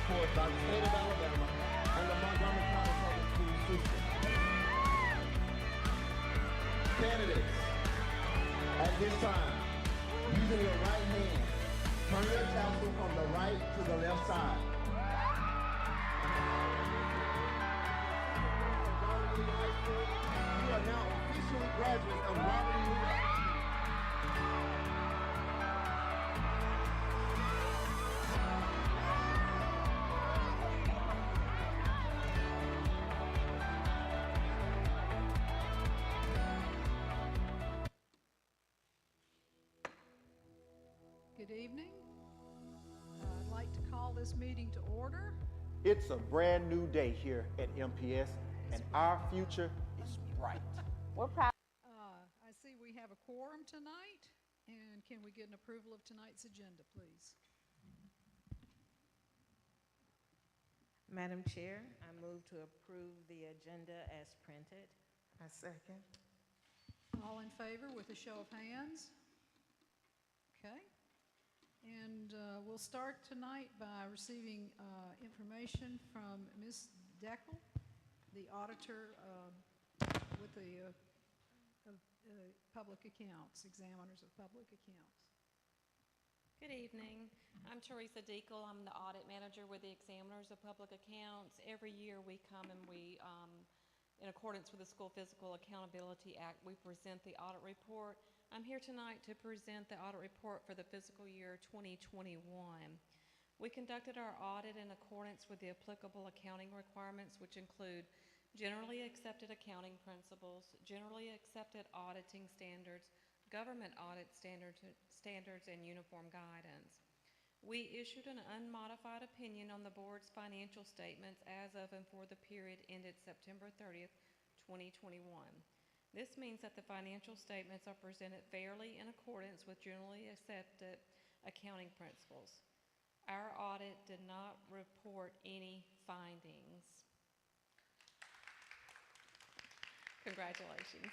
forth by the state of Alabama and the Montgomery County Public School System. Candidates, at this time, using your right hand, turn your tassel from the right to the left side. You are now officially graduates of Robert E. Lee. Good evening. I'd like to call this meeting to order. It's a brand new day here at MPS, and our future is bright. We're proud. I see we have a quorum tonight, and can we get an approval of tonight's agenda, please? Madam Chair, I move to approve the agenda as printed. I second. All in favor with a show of hands? Okay. And we'll start tonight by receiving information from Ms. Deckel, the auditor with the public accounts, examiners of public accounts. Good evening. I'm Teresa Deacle. I'm the audit manager with the examiners of public accounts. Every year we come and we, in accordance with the School Physical Accountability Act, we present the audit report. I'm here tonight to present the audit report for the fiscal year 2021. We conducted our audit in accordance with the applicable accounting requirements, which include generally accepted accounting principles, generally accepted auditing standards, government audit standards, and uniform guidance. We issued an unmodified opinion on the board's financial statements as of and for the period ended September 30th, 2021. This means that the financial statements are presented fairly in accordance with generally accepted accounting principles. Our audit did not report any findings. Congratulations.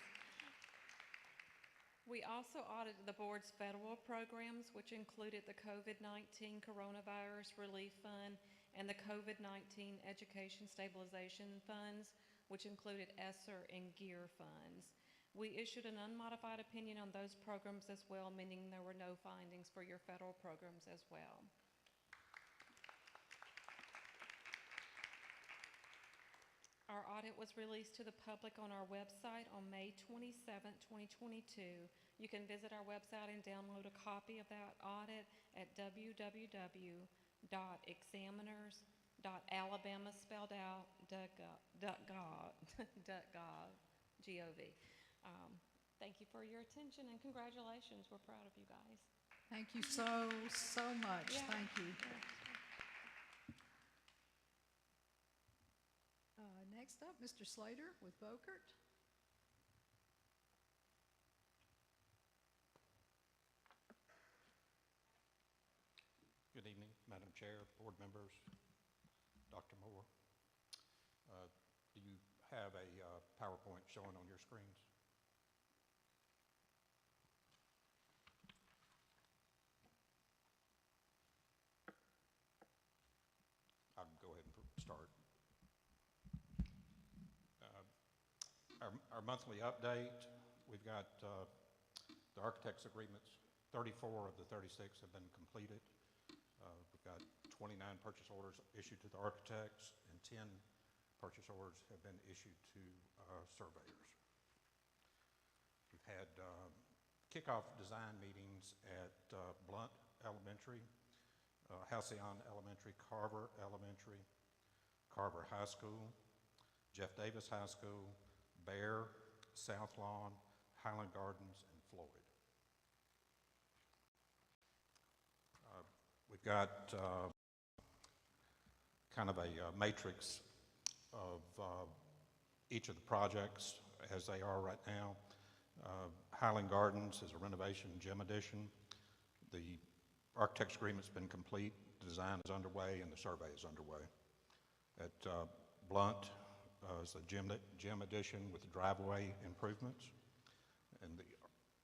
We also audited the board's federal programs, which included the COVID-19 Coronavirus Relief Fund and the COVID-19 Education Stabilization Funds, which included ESSER and GEAR funds. We issued an unmodified opinion on those programs as well, meaning there were no findings for your federal programs as well. Our audit was released to the public on our website on May 27, 2022. You can visit our website and download a copy of that audit at www.examiners.alabama spelled out .gov. Thank you for your attention and congratulations. We're proud of you guys. Thank you so much. Yeah. Thank you. Yeah. Next up, Mr. Slater with Bokert. Good evening, Madam Chair, board members, Dr. Moore. Do you have a PowerPoint showing on your screens? I'll go ahead and start. Our monthly update, we've got the architect's agreements. 34 of the 36 have been completed. We've got 29 purchase orders issued to the architects and 10 purchase orders have been issued to surveyors. We've had kickoff design meetings at Blunt Elementary, Halcyon Elementary, Carver Elementary, Carver High School, Jeff Davis High School, Bear, South Lawn, Highland Gardens, and Floyd. We've got kind of a matrix of each of the projects as they are right now. Highland Gardens is a renovation gym addition. The architect's agreement's been complete, the design is underway, and the survey is underway. At Blunt is the gym addition with the driveway improvements. And the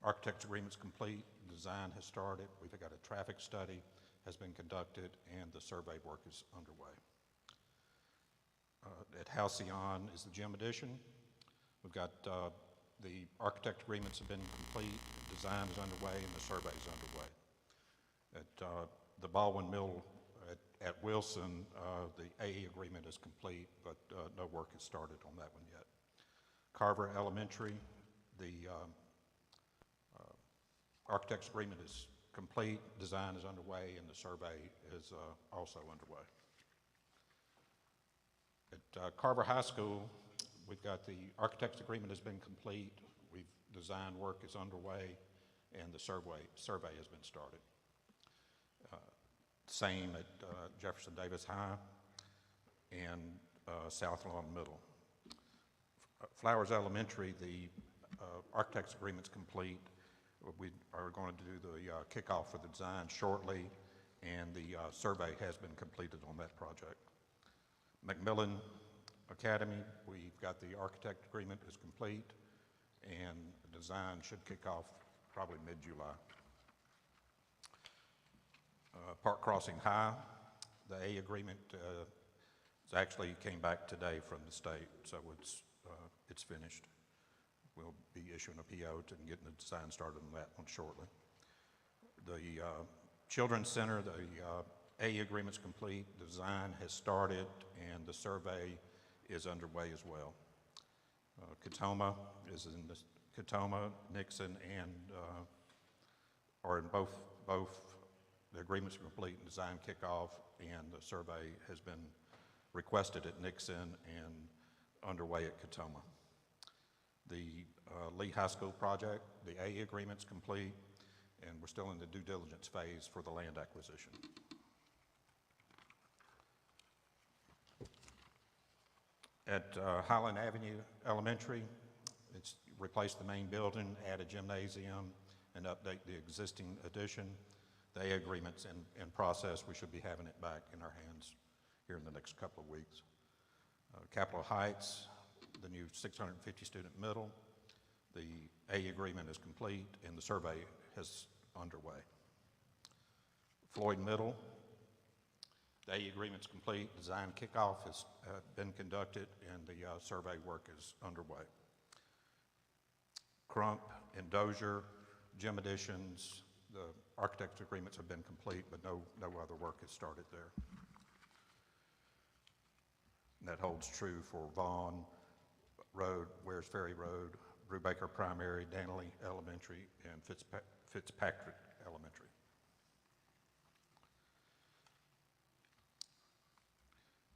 architect's agreement's complete, the design has started. We've got a traffic study, has been conducted, and the survey work is underway. At Halcyon is the gym addition. We've got the architect agreements have been complete, design is underway, and the survey is underway. At the Baldwin Mill at Wilson, the A agreement is complete, but no work has started on that one yet. Carver Elementary, the architect's agreement is complete, design is underway, and the survey is also underway. At Carver High School, we've got the architect's agreement has been complete, design work is underway, and the survey has been started. Same at Jefferson Davis High and South Lawn Middle. Flowers Elementary, the architect's agreement's complete. We are going to do the kickoff for the design shortly, and the survey has been completed on that project. Macmillan Academy, we've got the architect agreement is complete, and the design should kick off probably mid-July. Park Crossing High, the A agreement actually came back today from the state, so it's finished. We'll be issuing a PO and getting the design started on that one shortly. The Children's Center, the A agreement's complete, the design has started, and the survey is underway as well. Katoma is in the Katoma, Nixon, and are in both the agreements are complete and design kickoff, and the survey has been requested at Nixon and underway at Katoma. The Lee High School project, the A agreement's complete, and we're still in the due diligence phase for the land acquisition. At Highland Avenue Elementary, it's replaced the main building, add a gymnasium, and update the existing addition. The A agreement's in process. We should be having it back in our hands here in the next couple of weeks. Capitol Heights, the new 650 student middle. The A agreement is complete and the survey is underway. Floyd Middle, the A agreement's complete, design kickoff has been conducted, and the survey work is underway. Crump and Dozier, gym additions, the architect's agreements have been complete, but no other work has started there. And that holds true for Vaughn Road, Wares Ferry Road, Brubaker Primary, Danley Elementary, and Fitzpatrick Elementary.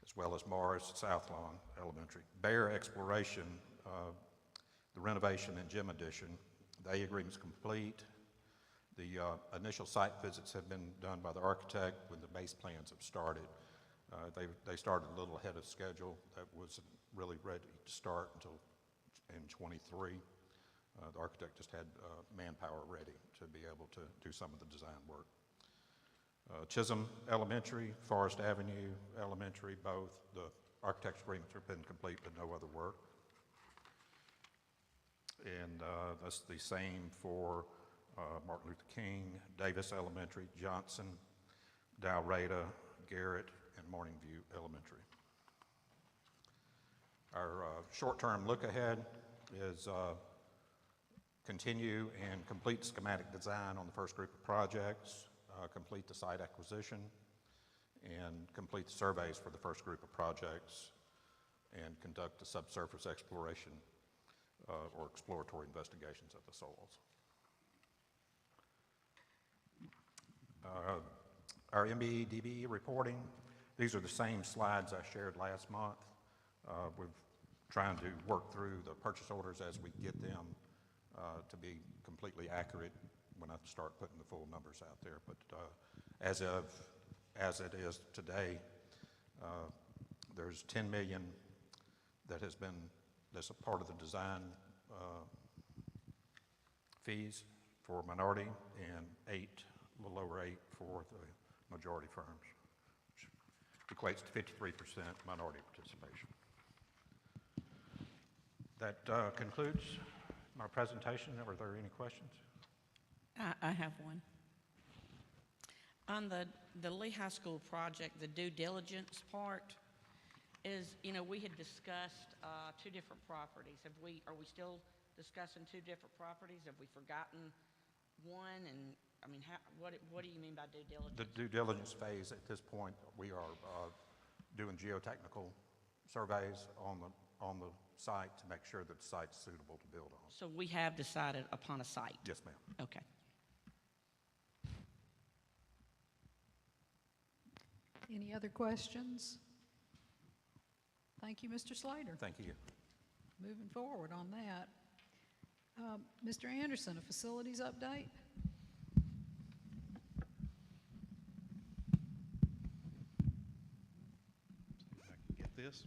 As well as Morris, South Lawn Elementary. Bear Exploration, the renovation and gym addition, the A agreement's complete. The initial site visits have been done by the architect when the base plans have started. They started a little ahead of schedule. That wasn't really ready to start until in 23. The architect just had manpower ready to be able to do some of the design work. Chisholm Elementary, Forest Avenue Elementary, both the architect's agreements have been complete, but no other work. And that's the same for Martin Luther King, Davis Elementary, Johnson, Dalreda, Garrett, and Morning View Elementary. Our short-term look ahead is continue and complete schematic design on the first group of projects, complete the site acquisition, and complete the surveys for the first group of projects, and conduct the subsurface exploration or exploratory investigations of the soils. Our MBE DBE reporting, these are the same slides I shared last month. We're trying to work through the purchase orders as we get them to be completely accurate when I start putting the full numbers out there. But as it is today, there's $10 million that's a part of the design fees for minority, and a little over 8 for the majority firms, which equates to 53% minority participation. That concludes my presentation. Are there any questions? I have one. On the the Lee High School project, the due diligence part is, you know, we had discussed two different properties. Are we still discussing two different properties? Have we forgotten one? And, I mean, what do you mean by due diligence? The due diligence phase at this point, we are doing geotechnical surveys on the site to make sure that the site's suitable to build on. So we have decided upon a site? Yes, ma'am. Okay. Any other questions? Thank you, Mr. Slater. Thank you. Moving forward on that. Mr. Anderson, a facilities update? See if I can get this.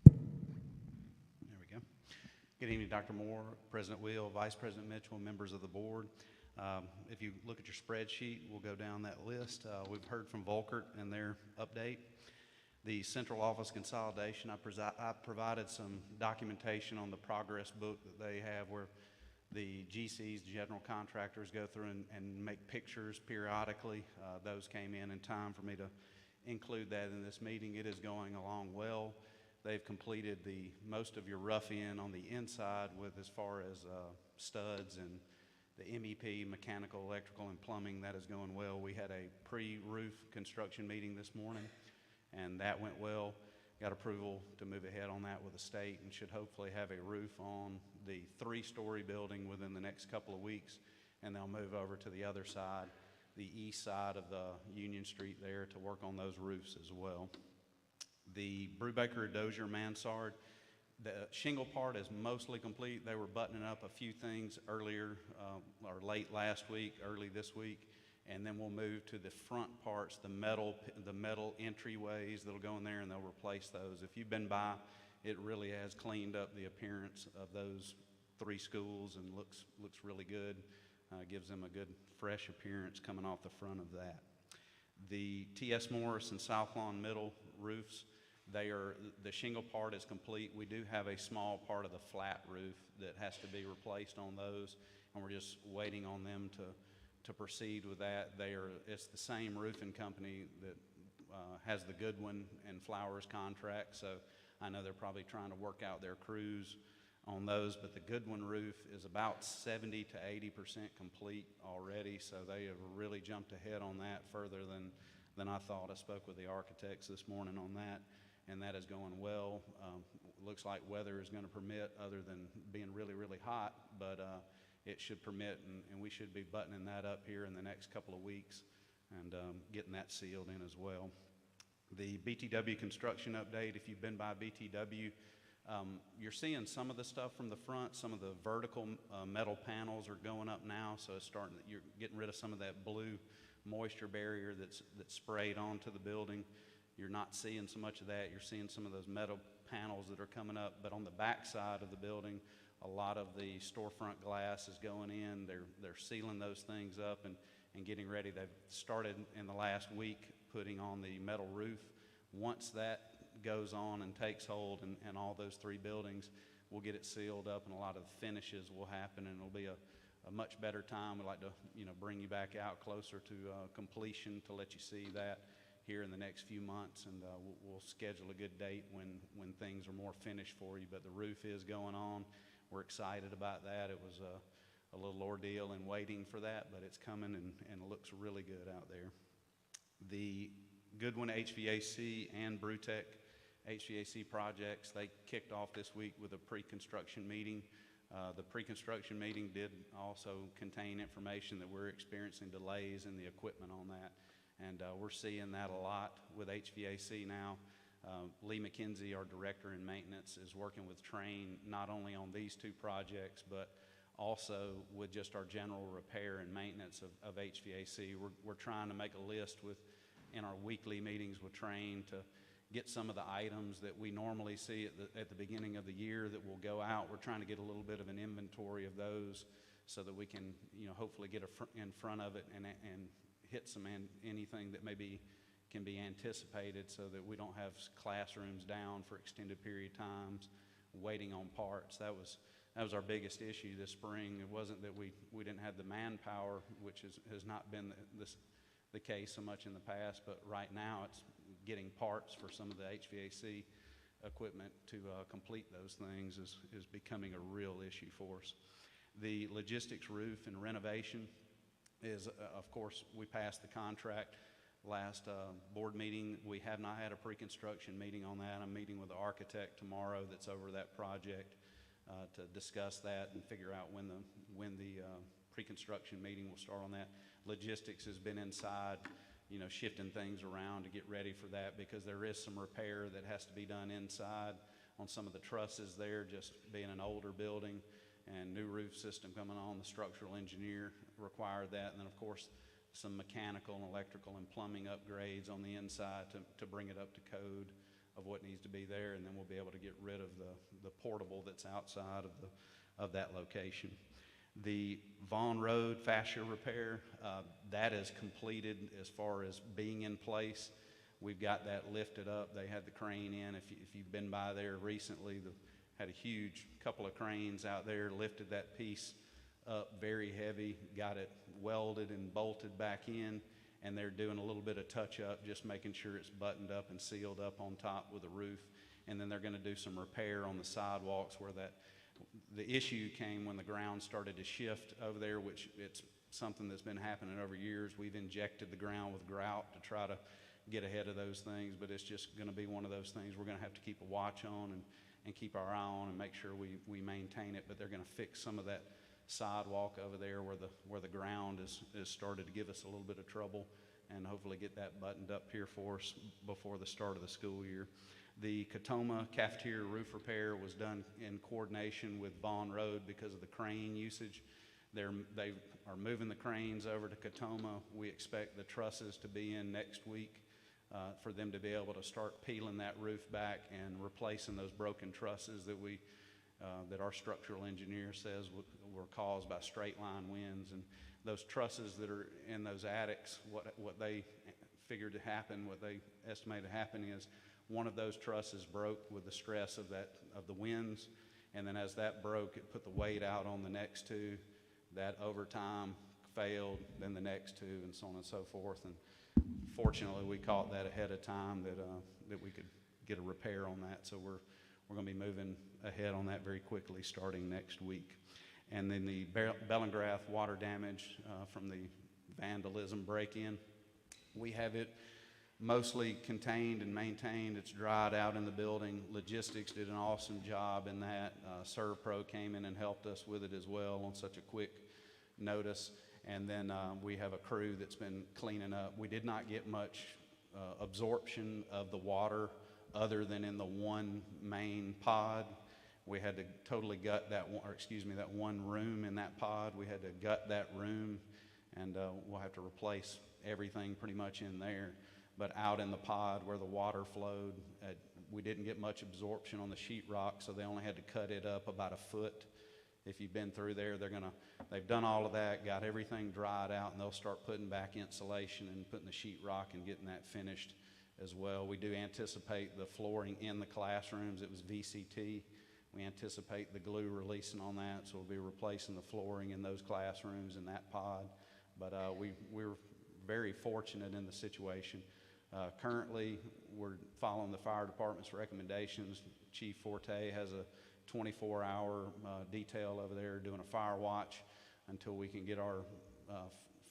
There we go. Good evening, Dr. Moore, President Will, Vice President Mitchell, members of the board. If you look at your spreadsheet, we'll go down that list. We've heard from Volkert and their update. The central office consolidation, I provided some documentation on the progress book that they have where the GCs, general contractors, go through and make pictures periodically. Those came in time for me to include that in this meeting. It is going along well. They've completed most of your rough-in on the inside with as far as studs and the MEP, mechanical, electrical, and plumbing. That is going well. We had a pre-roof construction meeting this morning, and that went well. Got approval to move ahead on that with the state and should hopefully have a roof on the 3-story building within the next couple of weeks, and they'll move over to the other side, the east side of the Union Street there, to work on those roofs as well. The Brubaker, Dozier, Mansard, the shingle part is mostly complete. They were buttoning up a few things earlier or late last week, early this week, and then we'll move to the front parts, the metal entryways that'll go in there, and they'll replace those. If you've been by, it really has cleaned up the appearance of those 3 schools and looks really good. Gives them a good fresh appearance coming off the front of that. The T.S. Morris and South Lawn Middle roofs, the shingle part is complete. We do have a small part of the flat roof that has to be replaced on those, and we're just waiting on them to proceed with that. It's the same roofing company that has the Goodwin and Flowers contract, so I know they're probably trying to work out their crews on those, but the Goodwin roof is about 70 to 80% complete already, so they have really jumped ahead on that further than I thought. I spoke with the architects this morning on that, and that is going well. Looks like weather is going to permit, other than being really, really hot, but it should permit, and we should be buttoning that up here in the next couple of weeks and getting that sealed in as well. The BTW construction update, if you've been by BTW, you're seeing some of the stuff from the front. Some of the vertical metal panels are going up now, so it's you're getting rid of some of that blue moisture barrier that's sprayed onto the building. You're not seeing so much of that. You're seeing some of those metal panels that are coming up, but on the back side of the building, a lot of the storefront glass is going in. They're sealing those things up and getting ready. They've started in the last week putting on the metal roof. Once that goes on and takes hold in all those 3 buildings, we'll get it sealed up, and a lot of the finishes will happen, and it'll be a much better time. We'd like to bring you back out closer to completion to let you see that here in the next few months, and we'll schedule a good date when things are more finished for you. But the roof is going on. We're excited about that. It was a little ordeal in waiting for that, but it's coming and it looks really good out there. The Goodwin HVAC and Brewtech HVAC projects, they kicked off this week with a pre-construction meeting. The pre-construction meeting did also contain information that we're experiencing delays in the equipment on that, and we're seeing that a lot with HVAC now. Lee McKenzie, our director in maintenance, is working with Train not only on these 2 projects, but also with just our general repair and maintenance of HVAC. We're trying to make a list in our weekly meetings with Train to get some of the items that we normally see at the beginning of the year that will go out. We're trying to get a little bit of an inventory of those so that we can, hopefully get in front of it and hit anything that maybe can be anticipated, so that we don't have classrooms down for extended period of times waiting on parts. That was our biggest issue this spring. It wasn't that we didn't have the manpower, which has not been the case so much in the past, but right now it's getting parts for some of the HVAC equipment to complete those things is becoming a real issue for us. The logistics roof and renovation is, of course, we passed the contract last board meeting. We have not had a pre-construction meeting on that. I'm meeting with the architect tomorrow that's over that project to discuss that and figure out when the pre-construction meeting will start on that. Logistics has been inside, you know, shifting things around to get ready for that, because there is some repair that has to be done inside on some of the trusses there, just being an older building and new roof system coming on. The structural engineer required that, and then of course some mechanical and electrical and plumbing upgrades on the inside to bring it up to code of what needs to be there, and then we'll be able to get rid of the portable that's outside of that location. The Vaughn Road fascia repair, that is completed as far as being in place. We've got that lifted up. They had the crane in. If you've been by there recently, had a huge couple of cranes out there, lifted that piece up very heavy, got it welded and bolted back in, and they're doing a little bit of touch up, just making sure it's buttoned up and sealed up on top with a roof. And then they're going to do some repair on the sidewalks where the issue came when the ground started to shift over there, which it's something that's been happening over years. We've injected the ground with grout to try to get ahead of those things, but it's just going to be one of those things we're going to have to keep a watch on and keep our eye on and make sure we maintain it. But they're going to fix some of that sidewalk over there where the ground is started to give us a little bit of trouble, and hopefully get that buttoned up here for us before the start of the school year. The Katoma cafeteria roof repair was done in coordination with Vaughn Road because of the crane usage. They are moving the cranes over to Katoma. We expect the trusses to be in next week for them to be able to start peeling that roof back and replacing those broken trusses that our structural engineer says were caused by straight line winds. And those trusses that are in those attics, what they figured to happen, what they estimated to happen is one of those trusses broke with the stress of the winds, and then as that broke, it put the weight out on the next two. That over time failed, then the next two, and so on and so forth. And fortunately, we caught that ahead of time that we could get a repair on that. So we're going to be moving ahead on that very quickly starting next week. And then the Bellingrath water damage from the vandalism break-in, we have it mostly contained and maintained. It's dried out in the building. Logistics did an awesome job in that. ServPro came in and helped us with it as well on such a quick notice. And then we have a crew that's been cleaning up. We did not get much absorption of the water other than in the one main pod. We had to totally gut that one room in that pod. We had to gut that room, and we'll have to replace everything pretty much in there. But out in the pod where the water flowed, we didn't get much absorption on the sheetrock, so they only had to cut it up about a foot. If you've been through there, they've done all of that, got everything dried out, and they'll start putting back insulation and putting the sheetrock and getting that finished as well. We do anticipate the flooring in the classrooms. It was VCT. We anticipate the glue releasing on that, so we'll be replacing the flooring in those classrooms in that pod. But we're very fortunate in the situation. Currently, we're following the fire department's recommendations. Chief Forte has a 24-hour detail over there doing a fire watch until we can get our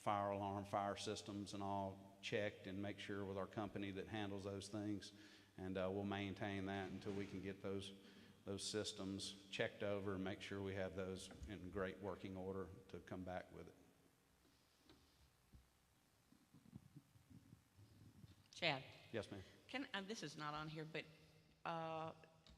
fire alarm, fire systems and all checked and make sure with our company that handles those things. And we'll maintain that until we can get those systems checked over and make sure we have those in great working order to come back with it. Chad? Yes, ma'am. This is not on here, but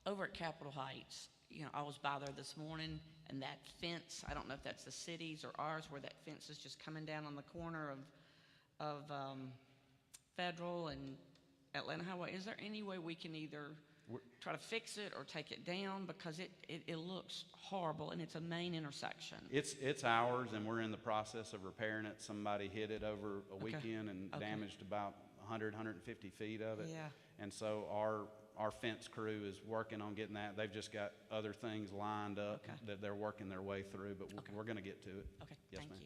over at Capitol Heights, I was by there this morning, and that fence, I don't know if that's the city's or ours, where that fence is just coming down on the corner of Federal and Atlanta Highway. Is there any way we can either try to fix it or take it down, because it looks horrible and it's a main intersection? It's ours, and we're in the process of repairing it. Somebody hit it over a weekend and damaged about 150 feet of it. Yeah. And so our fence crew is working on getting that. They've just got other things lined up that they're working their way through, but we're going to get to it. Okay, Yes, thank ma'am.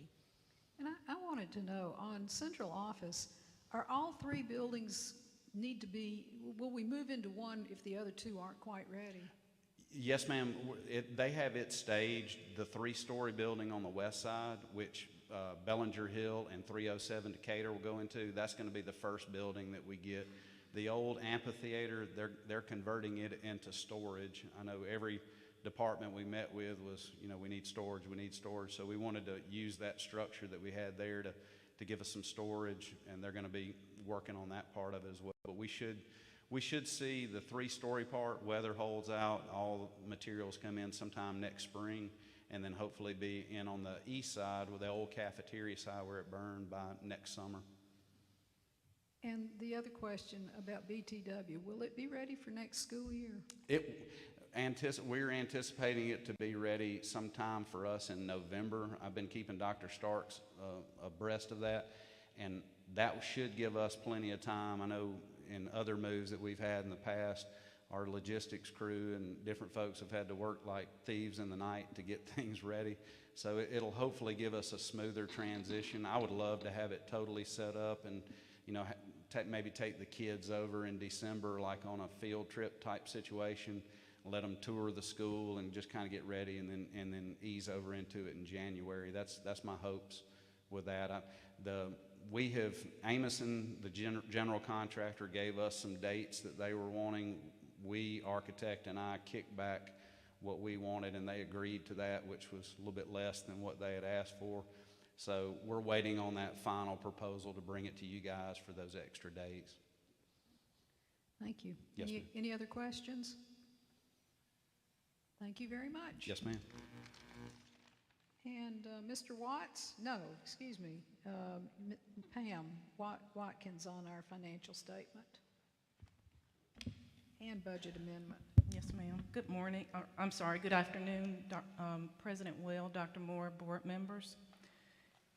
you. And I wanted to know, on central office, are all three buildings need to be, will we move into one if the other two aren't quite ready? Yes, ma'am. They have it staged, the three-story building on the west side, which Bellinger Hill and 307 Decatur will go into. That's going to be the first building that we get. The old amphitheater, they're converting it into storage. I know every department we met with was, we need storage, we need storage. So we wanted to use that structure that we had there to give us some storage, and they're going to be working on that part of it as well. But we should see the three-story part, weather holds out, all materials come in sometime next spring, and then hopefully be in on the east side with the old cafeteria side where it burned by next summer. And the other question about BTW, will it be ready for next school year? We're anticipating it to be ready sometime for us in November. I've been keeping Dr. Starks abreast of that, and that should give us plenty of time. I know in other moves that we've had in the past, our logistics crew and different folks have had to work like thieves in the night to get things ready. So it'll hopefully give us a smoother transition. I would love to have it totally set up and, maybe take the kids over in December, like on a field trip type situation, let them tour the school and just kind of get ready, and then ease over into it in January. That's my hopes with that. Amison, the general contractor, gave us some dates that they were wanting. We, architect and I, kicked back what we wanted, and they agreed to that, which was a little bit less than what they had asked for. So we're waiting on that final proposal to bring it to you guys for those extra days. Thank you. Yes, ma'am. Any other questions? Thank you very much. Yes, ma'am. And Mr. Watts, no, excuse me, Pam Watkins on our financial statement and budget amendment. Yes, ma'am. Good morning, good afternoon, President Will, Dr. Moore, board members.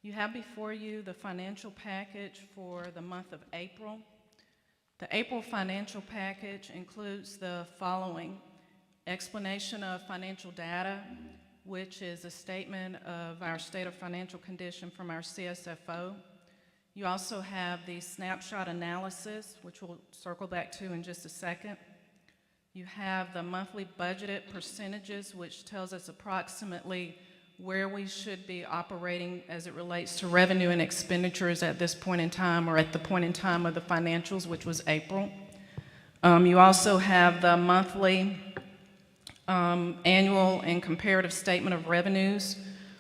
You have before you the financial package for the month of April. The April financial package includes the following: explanation of financial data, which is a statement of our state of financial condition from our CSFO. You also have the snapshot analysis, which we'll circle back to in just a second. You have the monthly budgeted percentages, which tells us approximately where we should be operating as it relates to revenue and expenditures at this point in time, or at the point in time of the financials, which was April. You also have the monthly annual and comparative statement of revenues,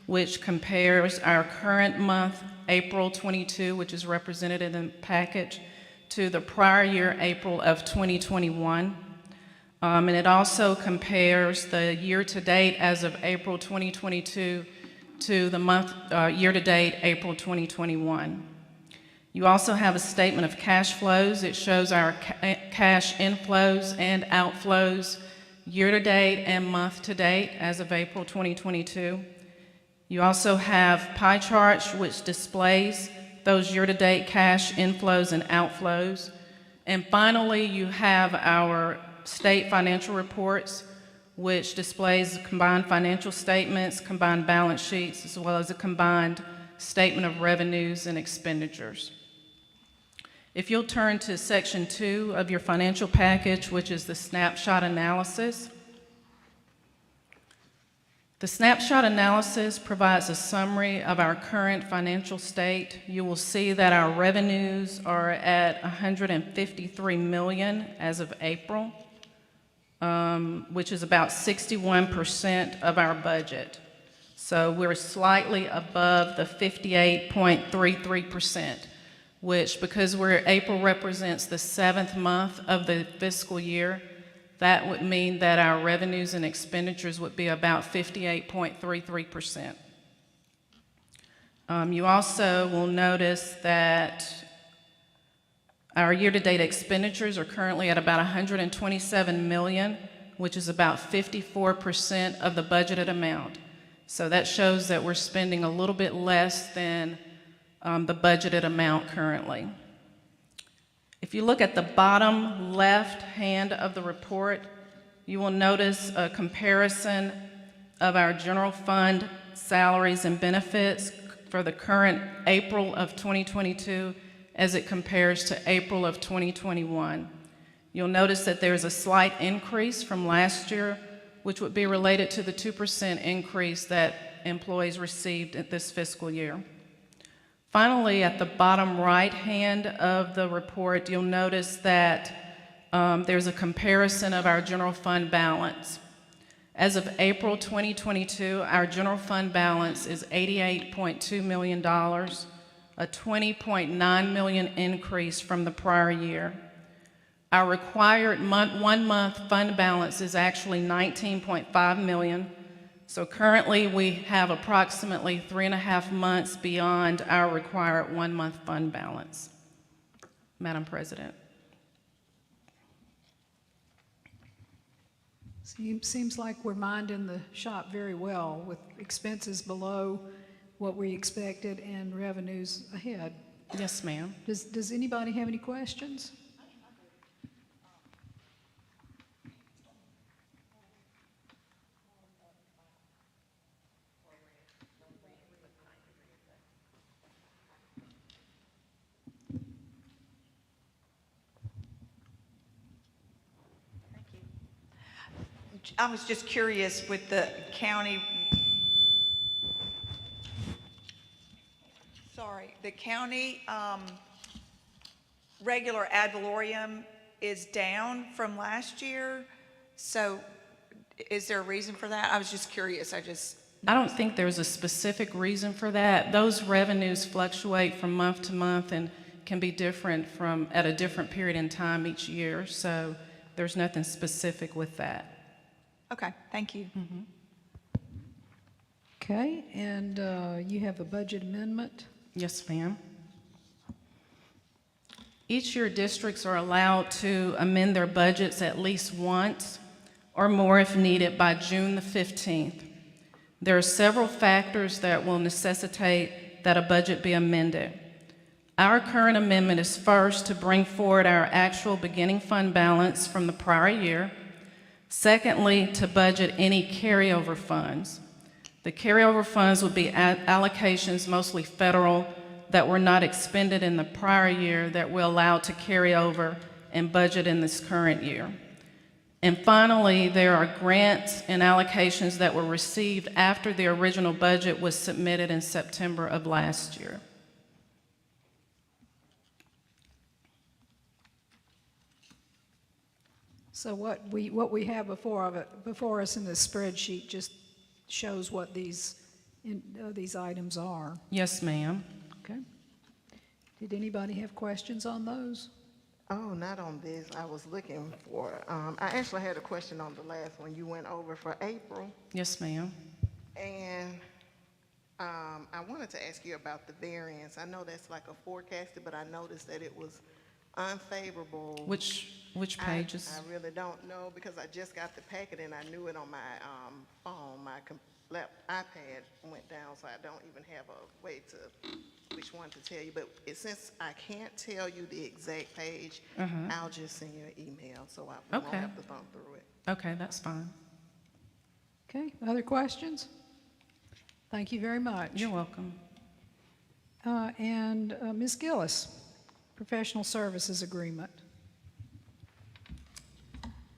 which compares our current month, April 22, which is represented in the package, to the prior year, April of 2021. And it also compares the year-to-date as of April 2022 to the month year-to-date April 2021. You also have a statement of cash flows. It shows our cash inflows and outflows year-to-date and month-to-date as of April 2022. You also have pie charts, which displays those year-to-date cash inflows and outflows. And finally, you have our state financial reports, which displays combined financial statements, combined balance sheets, as well as a combined statement of revenues and expenditures. If you'll turn to section 2 of your financial package, which is the snapshot analysis. The snapshot analysis provides a summary of our current financial state. You will see that our revenues are at $153 million as of April, which is about 61% of our budget. So we're slightly above the 58.33%, which, because April represents the 7th month of the fiscal year, that would mean that our revenues and expenditures would be about 58.33%. You also will notice that our year-to-date expenditures are currently at about $127 million, which is about 54% of the budgeted amount. So that shows that we're spending a little bit less than the budgeted amount currently. If you look at the bottom left hand of the report, you will notice a comparison of our general fund salaries and benefits for the current April of 2022 as it compares to April of 2021. You'll notice that there's a slight increase from last year, which would be related to the 2% increase that employees received at this fiscal year. Finally, at the bottom right hand of the report, you'll notice that there's a comparison of our general fund balance. As of April 2022, our general fund balance is $88.2 million, a $20.9 million increase from the prior year. Our required one-month fund balance is actually $19.5 million. So currently, we have approximately 3.5 months beyond our required one-month fund balance. Madam President. Seems like we're minding the shop very well with expenses below what we expected and revenues ahead. Yes, ma'am. Does anybody have any questions? I was just curious with the county, regular ad valorem is down from last year. So is there a reason for that? I was just curious. I don't think there's a specific reason for that. Those revenues fluctuate from month to month and can be different from at a different period in time each year. So there's nothing specific with that. Okay, thank you. Okay, and you have a budget amendment? Yes, ma'am. Each year, districts are allowed to amend their budgets at least once or more if needed by June the 15th. There are several factors that will necessitate that a budget be amended. Our current amendment is first to bring forward our actual beginning fund balance from the prior year. Secondly, to budget any carryover funds. The carryover funds would be allocations, mostly federal, that were not expended in the prior year that we're allowed to carry over and budget in this current year. And finally, there are grants and allocations that were received after the original budget was submitted in September of last year. So what we have before us in this spreadsheet just shows what these items are. Yes, ma'am. Okay. Did anybody have questions on those? Oh, not on this. I was looking for, I actually had a question on the last one you went over for April. Yes, ma'am. And I wanted to ask you about the variance. I know that's like a forecasted, but I noticed that it was unfavorable. Which pages? I really don't know because I just got the packet and I knew it on my phone. My iPad went down, so I don't even have a way to which one to tell you. But since I can't tell you the exact page, I'll just send you an email so I won't have to thumb through it. Okay, that's fine. Okay, other questions? Thank you very much. You're welcome. And Ms. Gillis, professional services agreement.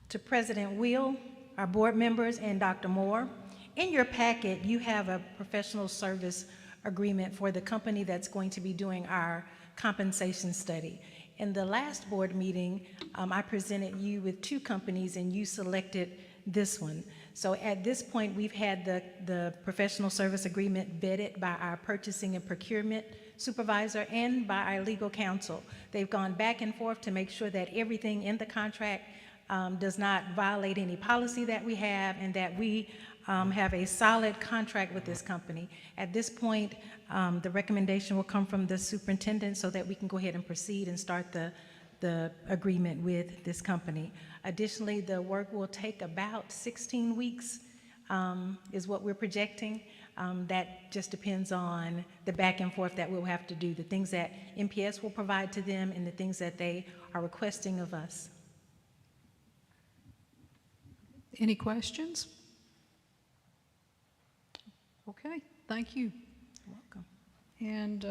To President Wheel, our board members, and Dr. Moore, in your packet, you have a professional service agreement for the company that's going to be doing our compensation study. In the last board meeting, I presented you with two companies and you selected this one. So at this point, we've had the professional service agreement vetted by our purchasing and procurement supervisor and by our legal counsel. They've gone back and forth to make sure that everything in the contract does not violate any policy that we have and that we have a solid contract with this company. At this point, the recommendation will come from the superintendent so that we can go ahead and proceed and start the agreement with this company. Additionally, the work will take about 16 weeks is what we're projecting. That just depends on the back and forth that we'll have to do, the things that MPS will provide to them and the things that they are requesting of us. Any questions? Okay, thank you. You're welcome. And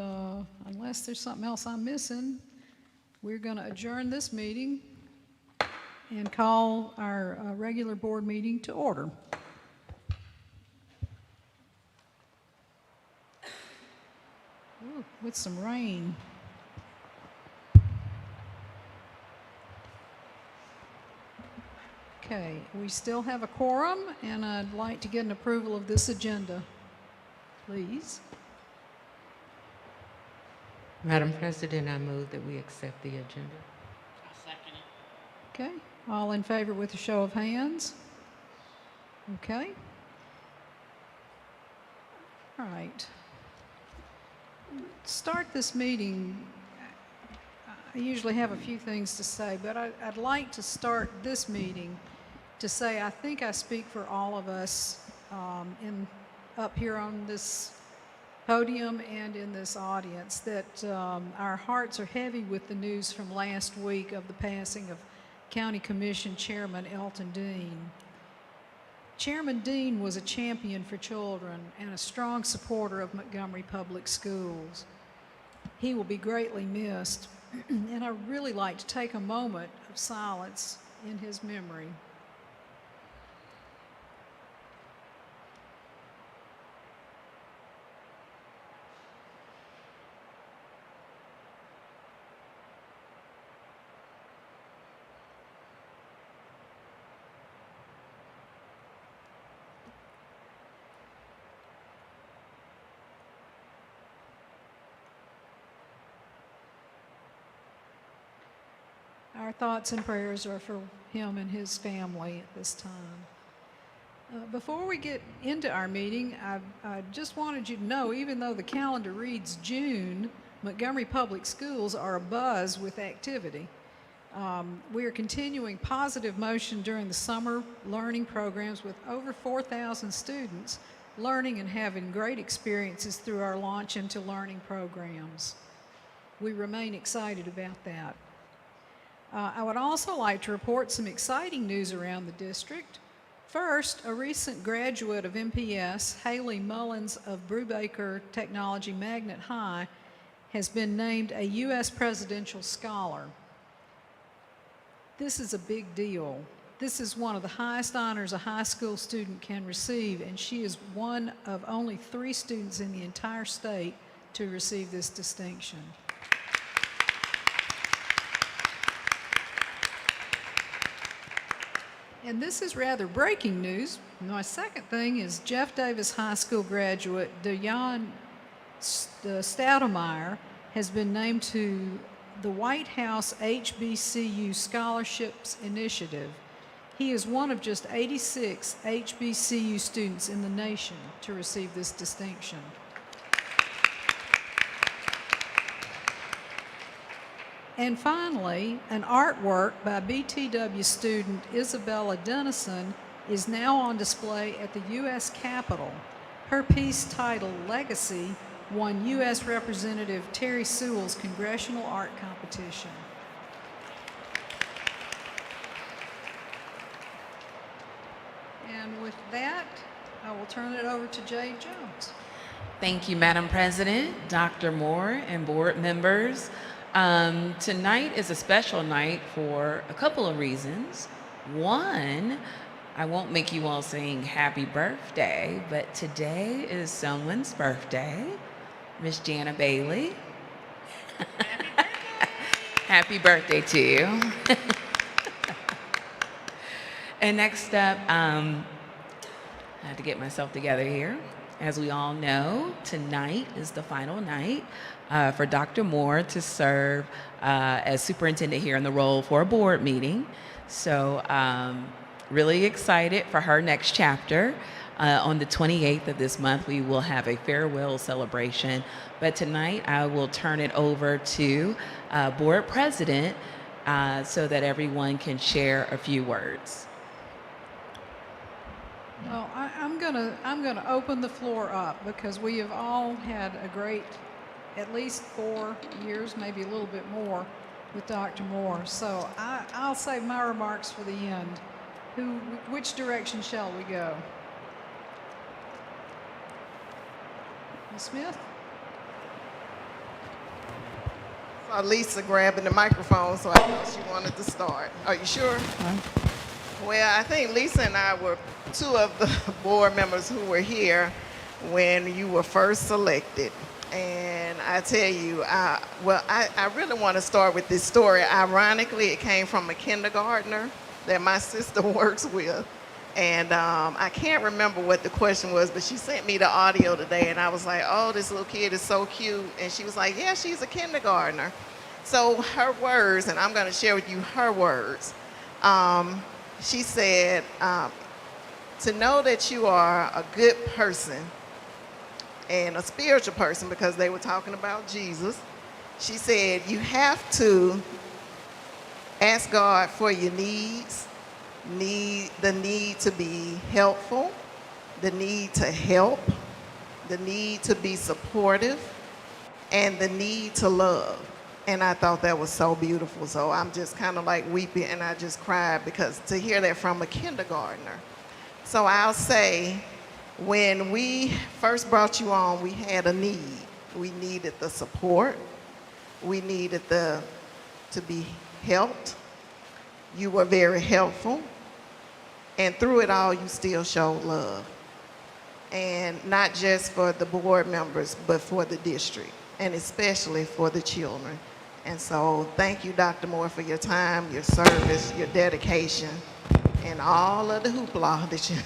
unless there's something else I'm missing, we're going to adjourn this meeting and call our regular board meeting to order. Ooh, with some rain. Okay, we still have a quorum, and I'd like to get an approval of this agenda, please. Madam President, I move that we accept the agenda. I'll second it. Okay, all in favor with a show of hands? Okay. All right. Start this meeting, I usually have a few things to say, but I'd like to start this meeting to say I think I speak for all of us up here on this podium and in this audience that our hearts are heavy with the news from last week of the passing of County Commission Chairman Elton Dean. Chairman Dean was a champion for children and a strong supporter of Montgomery Public Schools. He will be greatly missed, and I'd really like to take a moment of silence in his memory. Our thoughts and prayers are for him and his family at this time. Before we get into our meeting, I just wanted you to know, even though the calendar reads June, Montgomery Public Schools are abuzz with activity. We are continuing positive motion during the summer learning programs with over 4,000 students learning and having great experiences through our Launch into Learning programs. We remain excited about that. I would also like to report some exciting news around the district. First, a recent graduate of MPS, Haley Mullins of Brubaker Technology Magnet High, has been named a U.S. Presidential Scholar. This is a big deal. This is one of the highest honors a high school student can receive, and she is one of only 3 students in the entire state to receive this distinction. And this is rather breaking news. My second thing is Jeff Davis High School graduate Dejan Stoudemire has been named to the White House HBCU Scholarships Initiative. He is one of just 86 HBCU students in the nation to receive this distinction. And finally, an artwork by BTW student Isabella Dennison is now on display at the U.S. Capitol. Her piece titled Legacy won U.S. Representative Terry Sewell's Congressional Art Competition. And with that, I will turn it over to Jade Jones. Thank you, Madam President, Dr. Moore, and board members. Tonight is a special night for a couple of reasons. One, I won't make you all sing happy birthday, but today is someone's birthday, Miss Jana Bailey. Happy birthday to you. And next up, I had to get myself together here. As we all know, tonight is the final night for Dr. Moore to serve as superintendent here in the role for a board meeting. So really excited for her next chapter. On the 28th of this month, we will have a farewell celebration. But tonight, I will turn it over to board president so that everyone can share a few words. Well, I'm gonna open the floor up because we have all had a great, at least 4 years, maybe a little bit more, with Dr. Moore. So I'll save my remarks for the end. Which direction shall we go? Ms. Smith? saw Lisa grabbing the microphone, so I thought she wanted to start. Are you sure? Well, I think Lisa and I were two of the board members who were here when you were first selected. And I tell you, I really want to start with this story. Ironically, it came from a kindergartner that my sister works with. And I can't remember what the question was, but she sent me the audio today, and I was like, oh, this little kid is so cute. And she was like, yeah, she's a kindergartner. So her words, and I'm going to share with you her words. She said, to know that you are a good person and a spiritual person, because they were talking about Jesus, she said, you have to ask God for your needs, the need to be helpful, the need to help, the need to be supportive, and the need to love. And I thought that was so beautiful. So I'm just kind of like weeping, and I just cried because to hear that from a kindergartner. So I'll say, when we first brought you on, we had a need. We needed the support. We needed to be helped. You were very helpful. And through it all, you still showed love. And not just for the board members, but for the district, and especially for the children. And so thank you, Dr. Moore, for your time, your service, your dedication, and all of the hoopla that you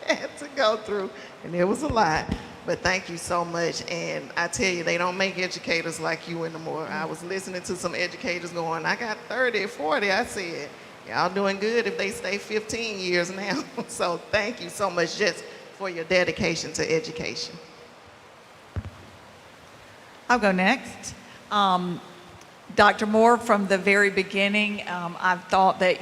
had to go through. And it was a lot, but thank you so much. And I tell you, they don't make educators like you anymore. I was listening to some educators going, I got 30, 40. I said, y'all doing good if they stay 15 years now. So thank you so much just for your dedication to education. I'll go next. Dr. Moore, from the very beginning, I've thought that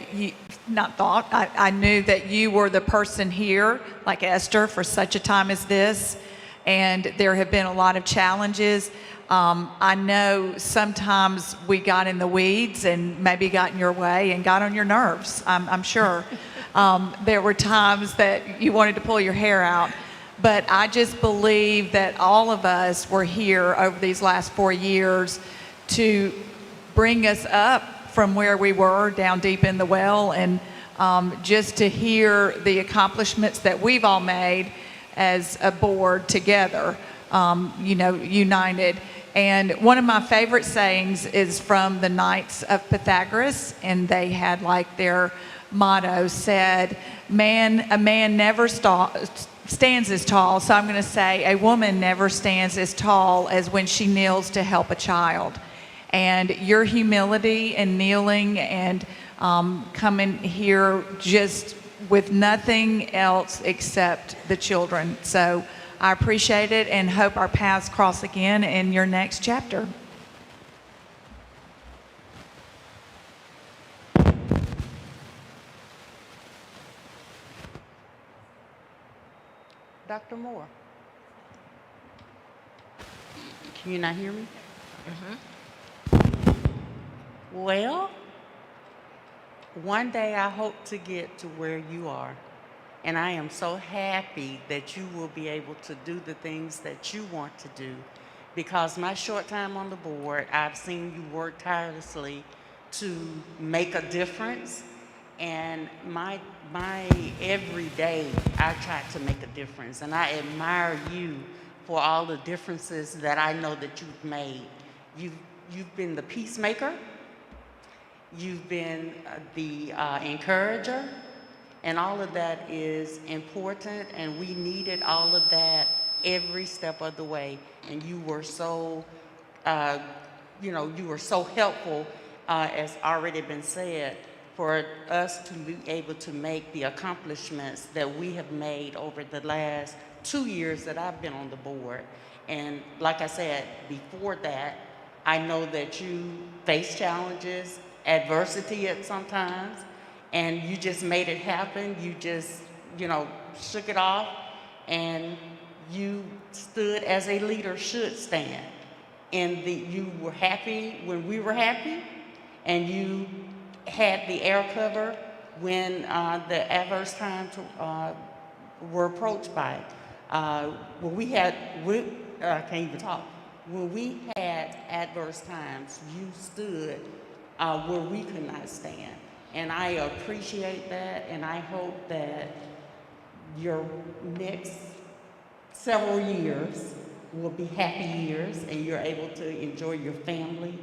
I knew that you were the person here, like Esther, for such a time as this. And there have been a lot of challenges. I know sometimes we got in the weeds and maybe got in your way and got on your nerves, I'm sure. There were times that you wanted to pull your hair out. But I just believe that all of us were here over these last 4 years to bring us up from where we were down deep in the well, and just to hear the accomplishments that we've all made as a board together, united. And one of my favorite sayings is from the Knights of Pythagoras, and they had like their motto said, a man never stands as tall. So I'm going to say a woman never stands as tall as when she kneels to help a child. And your humility and kneeling and coming here just with nothing else except the children. So I appreciate it and hope our paths cross again in your next chapter. Dr. Moore. Can you not hear me? Well, one day I hope to get to where you are. And I am so happy that you will be able to do the things that you want to do. Because my short time on the board, I've seen you work tirelessly to make a difference. And my every day, I try to make a difference. And I admire you for all the differences that I know that you've made. You've been the peacemaker. You've been the encourager. And all of that is important. And we needed all of that every step of the way. And you were so, you were so helpful, as already been said, for us to be able to make the accomplishments that we have made over the last 2 years that I've been on the board. And like I said, before that, I know that you face challenges, adversity at sometimes, and you just made it happen. You just, shook it off, and you stood as a leader should stand. And you were happy when we were happy, and you had the air cover when the adverse times were approached by it. I can't even talk. when we had adverse times, you stood where we could not stand. And I appreciate that, and I hope that your next several years will be happy years, and you're able to enjoy your family,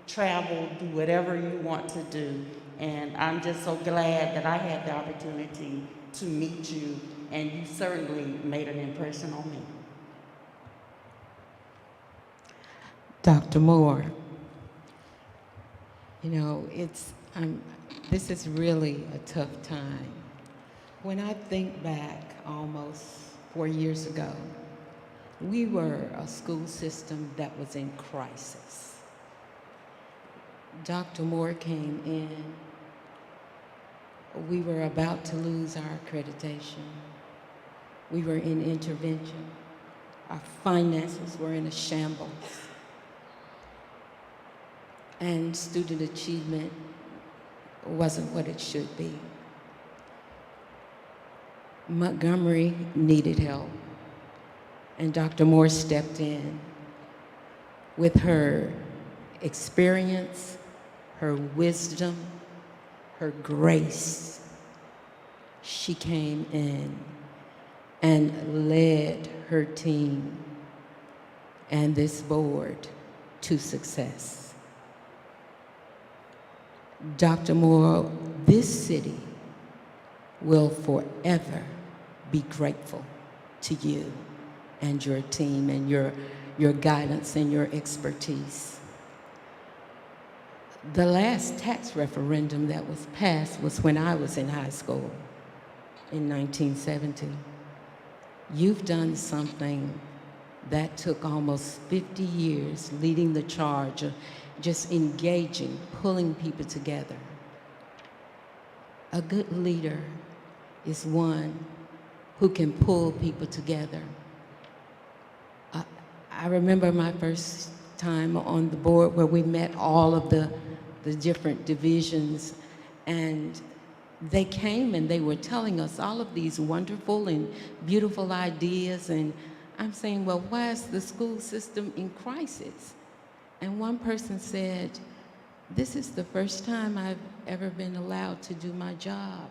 travel, do whatever you want to do. And I'm just so glad that I had the opportunity to meet you, and you certainly made an impression on me. Dr. Moore, you know, this is really a tough time. When I think back almost 4 years ago, we were a school system that was in crisis. Dr. Moore came in. We were about to lose our accreditation. We were in intervention. Our finances were in a shambles. And student achievement wasn't what it should be. Montgomery needed help, and Dr. Moore stepped in with her experience, her wisdom, her grace. She came in and led her team and this board to success. Dr. Moore, this city will forever be grateful to you and your team and your guidance and your expertise. The last tax referendum that was passed was when I was in high school in 1970. You've done something that took almost 50 years, leading the charge of just engaging, pulling people together. A good leader is one who can pull people together. I remember my first time on the board where we met all of the different divisions, and they came and they were telling us all of these wonderful and beautiful ideas, and I'm saying, well, why is the school system in crisis? And one person said, this is the first time I've ever been allowed to do my job.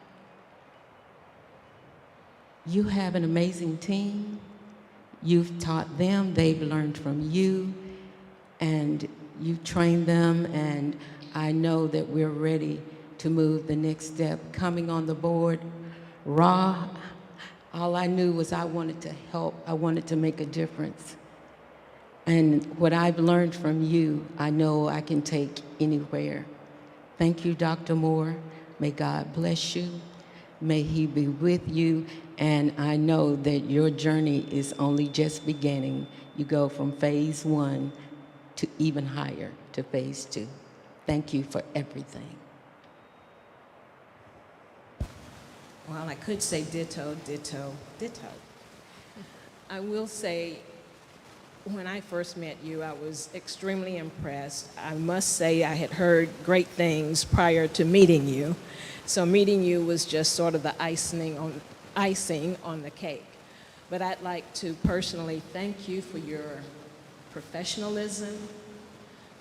You have an amazing team. You've taught them, they've learned from you, and you've trained them, and I know that we're ready to move the next step. Coming on the board, raw, all I knew was I wanted to help, I wanted to make a difference. And what I've learned from you, I know I can take anywhere. Thank you, Dr. Moore. May God bless you. May He be with you. And I know that your journey is only just beginning. You go from phase 1 to even higher to phase 2. Thank you for everything. Well, I could say ditto, ditto, ditto. I will say, when I first met you, I was extremely impressed. I must say I had heard great things prior to meeting you. So meeting you was just sort of the icing on the cake. But I'd like to personally thank you for your professionalism,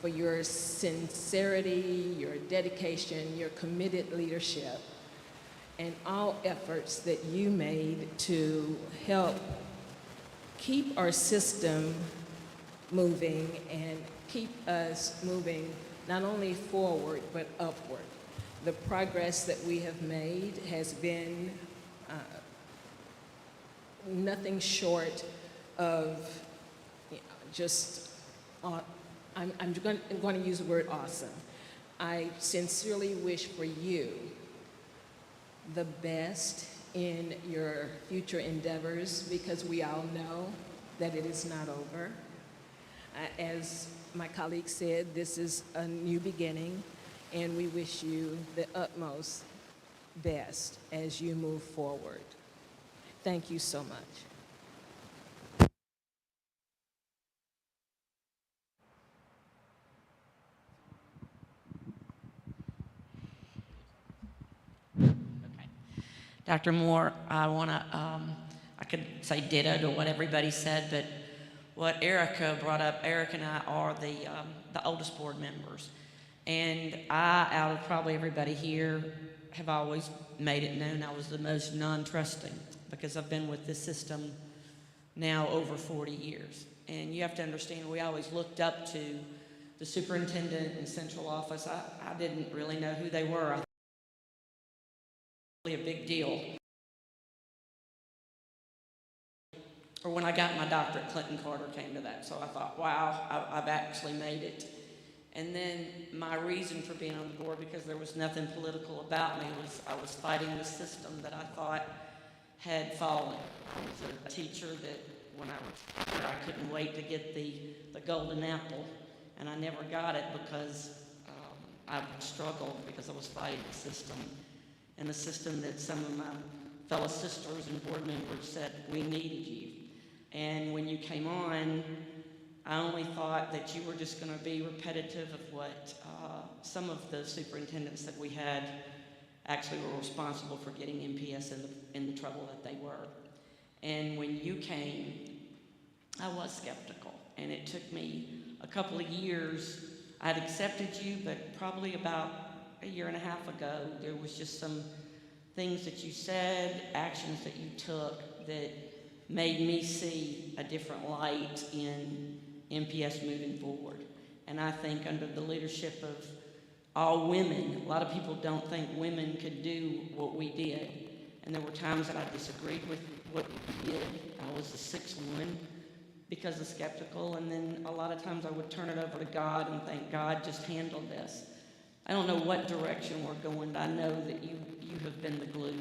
for your sincerity, your dedication, your committed leadership, and all efforts that you made to help keep our system moving and keep us moving not only forward but upward. The progress that we have made has been nothing short of just, I'm going to use the word awesome. I sincerely wish for you the best in your future endeavors, because we all know that it is not over. As my colleague said, this is a new beginning, and we wish you the utmost best as you move forward. Thank you so much. Dr. Moore, I want to, I could say ditto to what everybody said, but what Erica brought up. Eric and I are the oldest board members. And I, out of probably everybody here, have always made it known I was the most non-trusting, because I've been with this system now over 40 years. And you have to understand, we always looked up to the superintendent and central office. I didn't really know who they were. I thought it was really a big deal. Or when I got my doctorate, Clinton Carter came to that. So I thought, wow, I've actually made it. And then my reason for being on the board, because there was nothing political about me, was I was fighting the system that I thought had fallen. I was a teacher that when I couldn't wait to get the golden apple, and I never got it because I struggled because I was fighting the system. And the system that some of my fellow sisters and board members said, we needed you. And when you came on, I only thought that you were just going to be repetitive of what some of the superintendents that we had actually were responsible for getting MPS in the trouble that they were. And when you came, I was skeptical, and it took me a couple of years. I'd accepted you, but probably about a year and a half ago, there was just some things that you said, actions that you took that made me see a different light in MPS moving forward. And I think under the leadership of all women, a lot of people don't think women could do what we did. And there were times that I disagreed with what we did. I was the sixth one because of skeptical, and then a lot of times I would turn it over to God and think, God, just handle this. I don't know what direction we're going, but I know that you have been the glue.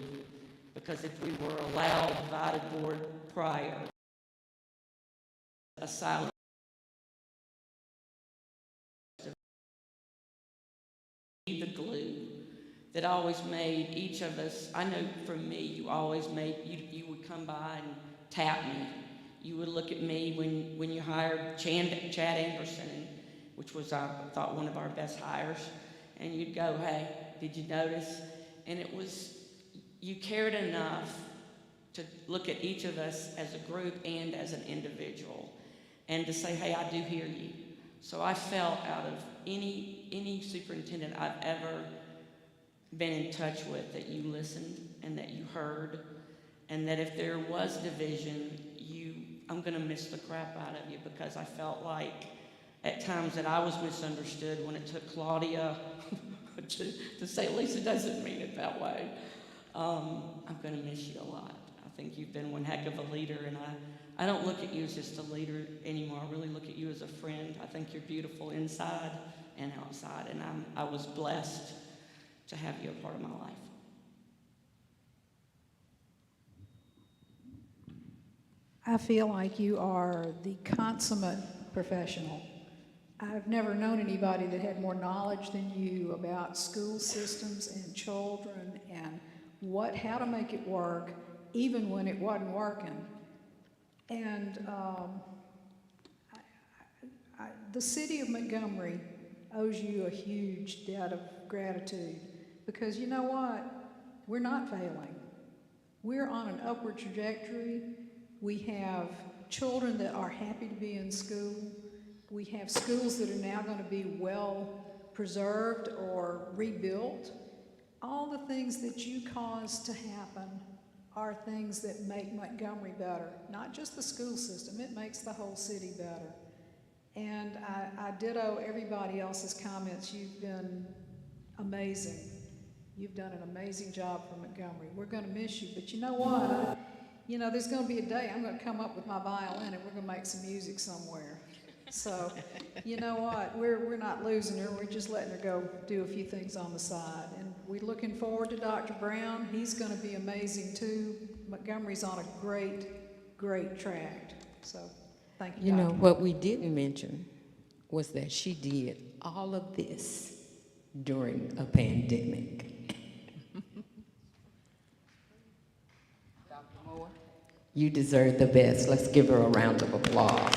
Because if we were allowed a divided board prior, a silent the glue that always made each of us, I know for me, you always made, you would come by and tap me. You would look at me when you hired Chad Anderson, which was, I thought, one of our best hires, and you'd go, hey, did you notice? And it was, you cared enough to look at each of us as a group and as an individual, and to say, hey, I do hear you. So I felt out of any superintendent I've ever been in touch with that you listened and that you heard, and that if there was division, I'm gonna miss the crap out of you, because I felt like at times that I was misunderstood when it took Claudia to say, Lisa doesn't mean it that way. I'm gonna miss you a lot. I think you've been one heck of a leader, and I don't look at you as just a leader anymore. I really look at you as a friend. I think you're beautiful inside and outside, and I was blessed to have you a part of my life. I feel like you are the consummate professional. I've never known anybody that had more knowledge than you about school systems and children and how to make it work, even when it wasn't working. And the city of Montgomery owes you a huge debt of gratitude, because you know what? We're not failing. We're on an upward trajectory. We have children that are happy to be in school. We have schools that are now going to be well preserved or rebuilt. All the things that you caused to happen are things that make Montgomery better. Not just the school system, it makes the whole city better. And I ditto everybody else's comments. You've been amazing. You've done an amazing job for Montgomery. We're going to miss you, but you know what? There's going to be a day I'm going to come up with my violin and we're going to make some music somewhere. So, you know what? We're not losing her. We're just letting her go do a few things on the side. And we're looking forward to Dr. Brown. He's going to be amazing too. Montgomery's on a great, great track. So, thank you, You know, Dr. what we didn't mention was that she did all of this during a pandemic. You deserve the best. Let's give her a round of applause.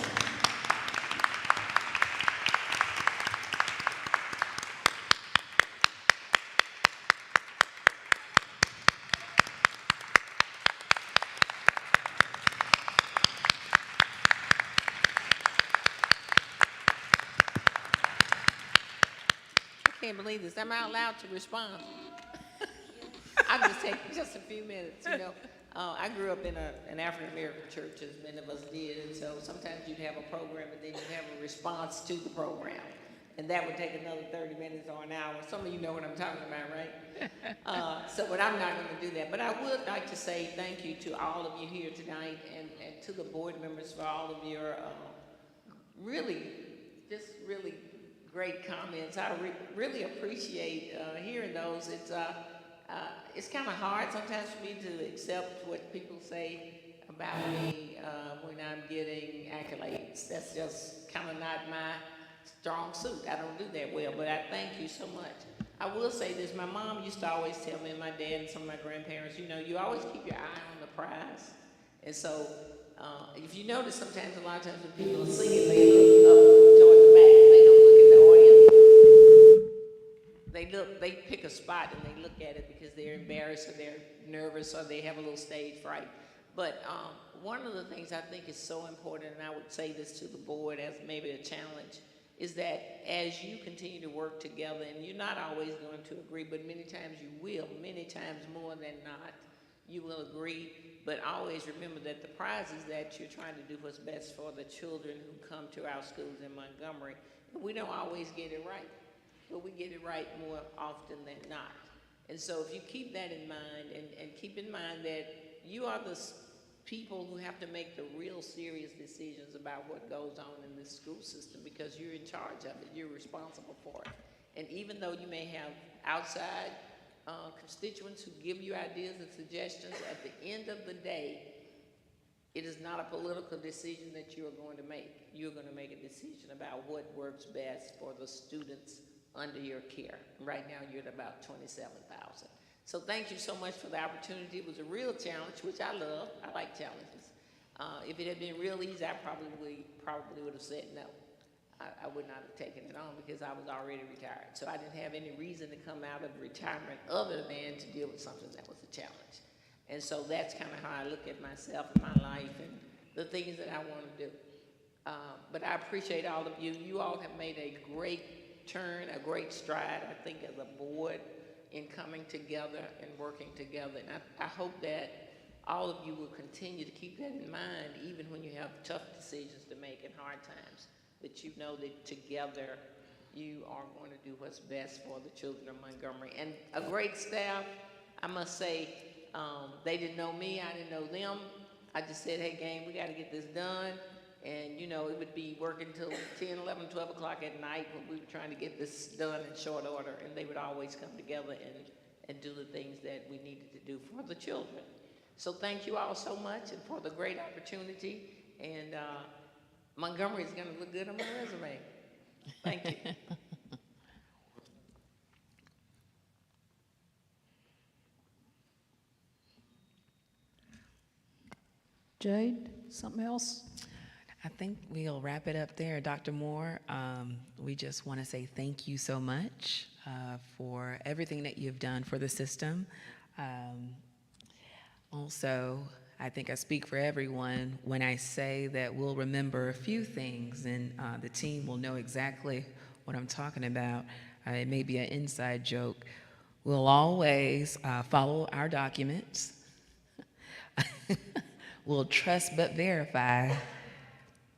can't believe this. Am I allowed to respond? I'll just take just a few minutes, you know. I grew up in an African-American church, as many of us did, and so sometimes you'd have a program and then you'd have a response to the program. And that would take another 30 minutes or an hour. Some of you know what I'm talking about, right? But I'm not going to do that. But I would like to say thank you to all of you here tonight and to the board members for all of your really great comments. I really appreciate hearing those. It's kind of hard sometimes for me to accept what people say about me when I'm getting accolades. That's just kind of not my strong suit. I don't do that well, but I thank you so much. I will say this, my mom used to always tell me, and my dad and some of my grandparents, you know, you always keep your eye on the prize. And so, if you notice, sometimes, a lot of times when people are singing, they look up toward the back. They don't look at the audience. They pick a spot and they look at it because they're embarrassed or they're nervous or they have a little stage fright. But one of the things I think is so important, and I would say this to the board as maybe a challenge, is that as you continue to work together, and you're not always going to agree, but many times you will, many times more than not, you will agree, but always remember that the prize is that you're trying to do what's best for the children who come to our schools in Montgomery. And we don't always get it right, but we get it right more often than not. And so if you keep that in mind, and keep in mind that you are the people who have to make the real serious decisions about what goes on in this school system, because you're in charge of it, you're responsible for it. And even though you may have outside constituents who give you ideas and suggestions, at the end of the day, it is not a political decision that you are going to make. You're going to make a decision about what works best for the students under your care. Right now, you're at about 27,000. So thank you so much for the opportunity. It was a real challenge, which I love. I like challenges. If it had been real easy, I probably would have said no. I would not have taken it on because I was already retired. So I didn't have any reason to come out of retirement other than to deal with something that was a challenge. And so that's kind of how I look at myself and my life and the things that I want to do. But I appreciate all of you. You all have made a great turn, a great stride, I think, as a board in coming together and working together. And I hope that all of you will continue to keep that in mind, even when you have tough decisions to make in hard times, that you know that together you are going to do what's best for the children of Montgomery. And a great staff, I must say, they didn't know me, I didn't know them. I just said, hey gang, we got to get this done. And you know, it would be working till 10, 11, 12 o'clock at night when we were trying to get this done in short order, and they would always come together and do the things that we needed to do for the children. So thank you all so much and for the great opportunity, and Montgomery is going to look good on my resume. Thank you. Jade, something else? I think we'll wrap it up there. Dr. Moore, we just want to say thank you so much for everything that you've done for the system. Also, I think I speak for everyone when I say that we'll remember a few things, and the team will know exactly what I'm talking about. It may be an inside joke. We'll always follow our documents. We'll trust but verify.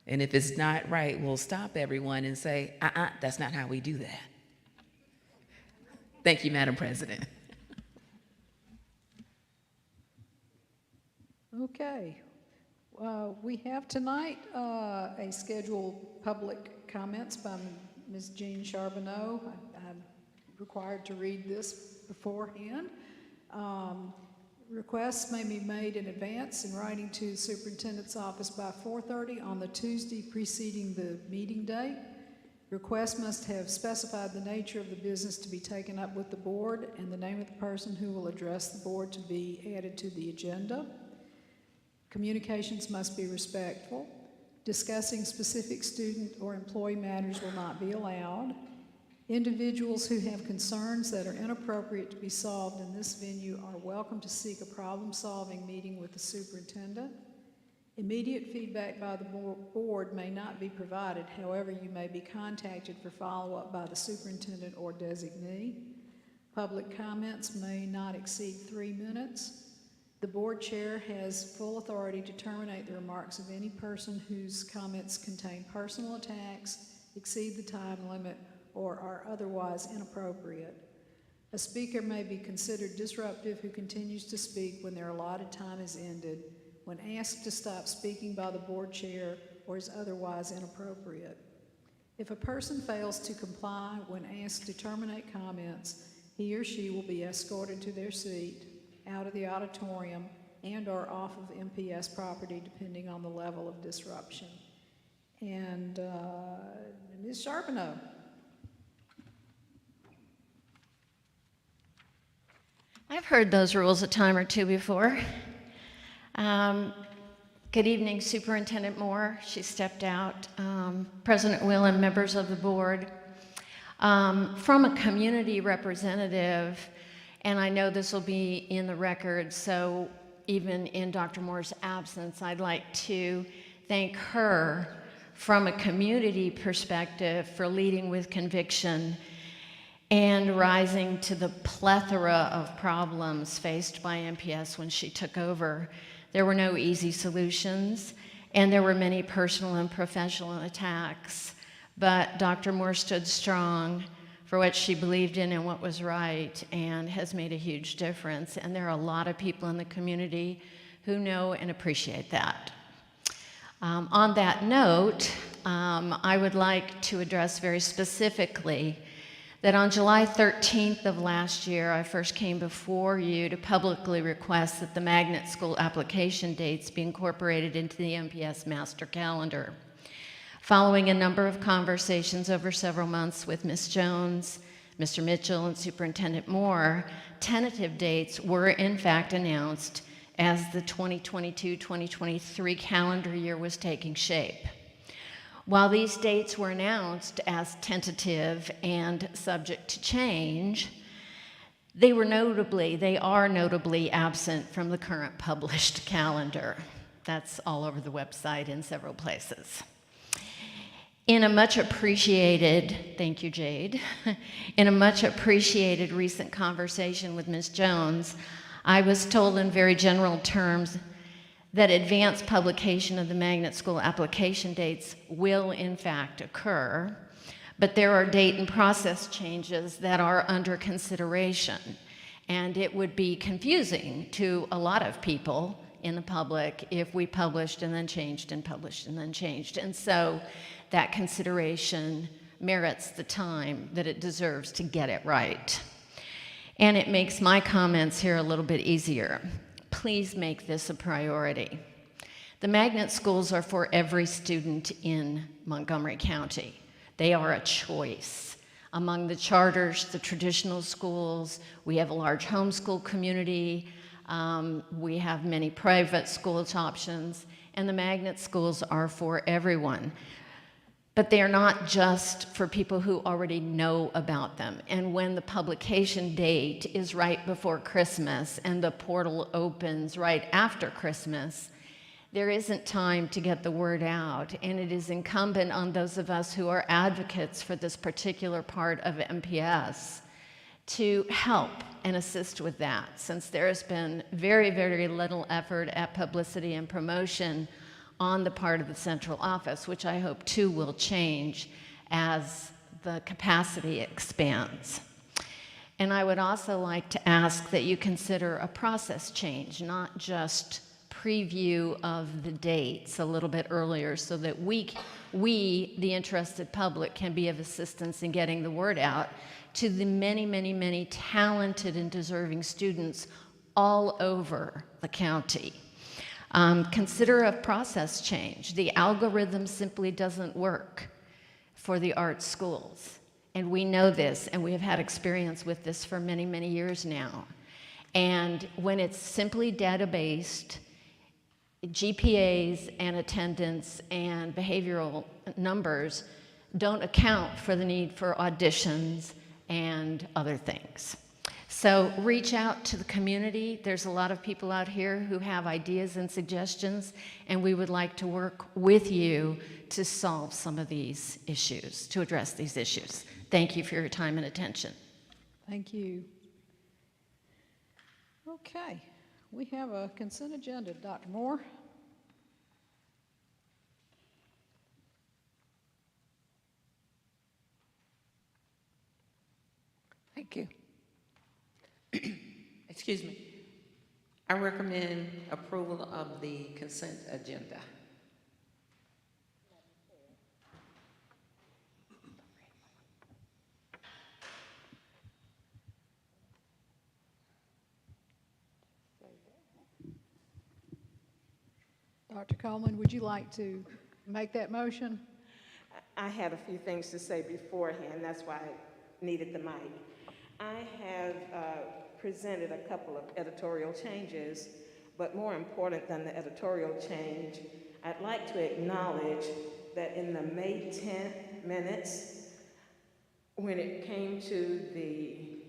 And if it's not right, we'll stop everyone and say, that's not how we do that. Thank you, Madam President. Okay. We have tonight a scheduled public comments by Ms. Jean Charbonneau. I'm required to read this beforehand. Requests may be made in advance in writing to the superintendent's office by 4:30 on the Tuesday preceding the meeting date. Requests must have specified the nature of the business to be taken up with the board and the name of the person who will address the board to be added to the agenda. Communications must be respectful. Discussing specific student or employee matters will not be allowed. Individuals who have concerns that are inappropriate to be solved in this venue are welcome to seek a problem-solving meeting with the superintendent. Immediate feedback by the board may not be provided. However, you may be contacted for follow-up by the superintendent or designee. Public comments may not exceed 3 minutes. The board chair has full authority to terminate the remarks of any person whose comments contain personal attacks, exceed the time limit, or are otherwise inappropriate. A speaker may be considered disruptive who continues to speak when their allotted time is ended, when asked to stop speaking by the board chair, or is otherwise inappropriate. If a person fails to comply when asked to terminate comments, he or she will be escorted to their seat, out of the auditorium, and/or off of MPS property, depending on the level of disruption. And Ms. Charbonneau. I've heard those rules a time or two before. Good evening, Superintendent Moore. She stepped out. President Will and members of the board. From a community representative, and I know this will be in the record, so even in Dr. Moore's absence, I'd like to thank her from a community perspective for leading with conviction and rising to the plethora of problems faced by MPS when she took over. There were no easy solutions, and there were many personal and professional attacks, but Dr. Moore stood strong for what she believed in and what was right, and has made a huge difference. And there are a lot of people in the community who know and appreciate that. On that note, I would like to address very specifically that on July 13th of last year, I first came before you to publicly request that the magnet school application dates be incorporated into the MPS master calendar. Following a number of conversations over several months with Ms. Jones, Mr. Mitchell, and Superintendent Moore, tentative dates were in fact announced as the 2022-2023 calendar year was taking shape. While these dates were announced as tentative and subject to change, they are notably absent from the current published calendar. That's all over the website in several places. In a much appreciated, thank you, Jade, in a much appreciated recent conversation with Ms. Jones, I was told in very general terms that advanced publication of the magnet school application dates will in fact occur, but there are date and process changes that are under consideration, and it would be confusing to a lot of people in the public if we published and then changed and published and then changed. And so that consideration merits the time that it deserves to get it right. And it makes my comments here a little bit easier. Please make this a priority. The magnet schools are for every student in Montgomery County. They are a choice. Among the charters, the traditional schools, we have a large homeschool community, we have many private school options, and the magnet schools are for everyone. But they are not just for people who already know about them. And when the publication date is right before Christmas and the portal opens right after Christmas, there isn't time to get the word out. And it is incumbent on those of us who are advocates for this particular part of MPS to help and assist with that, since there has been very, very little effort at publicity and promotion on the part of the central office, which I hope too will change as the capacity expands. And I would also like to ask that you consider a process change, not just preview of the dates a little bit earlier, so that we, the interested public, can be of assistance in getting the word out to the many, many, many talented and deserving students all over the county. Consider a process change. The algorithm simply doesn't work for the art schools. And we know this, and we have had experience with this for many, many years now. And when it's simply data-based, GPAs and attendance and behavioral numbers don't account for the need for auditions and other things. So reach out to the community. There's a lot of people out here who have ideas and suggestions, and we would like to work with you to solve some of these issues, to address these issues. Thank you for your time and attention. Thank you. Okay, we have a consent agenda. Dr. Moore? Thank you. Excuse me. I recommend approval of the consent agenda. Dr. Coleman, would you like to make that motion? I had a few things to say beforehand, that's why I needed the mic. I have presented a couple of editorial changes, but more important than the editorial change, I'd like to acknowledge that in the May 10th minutes, when it came to the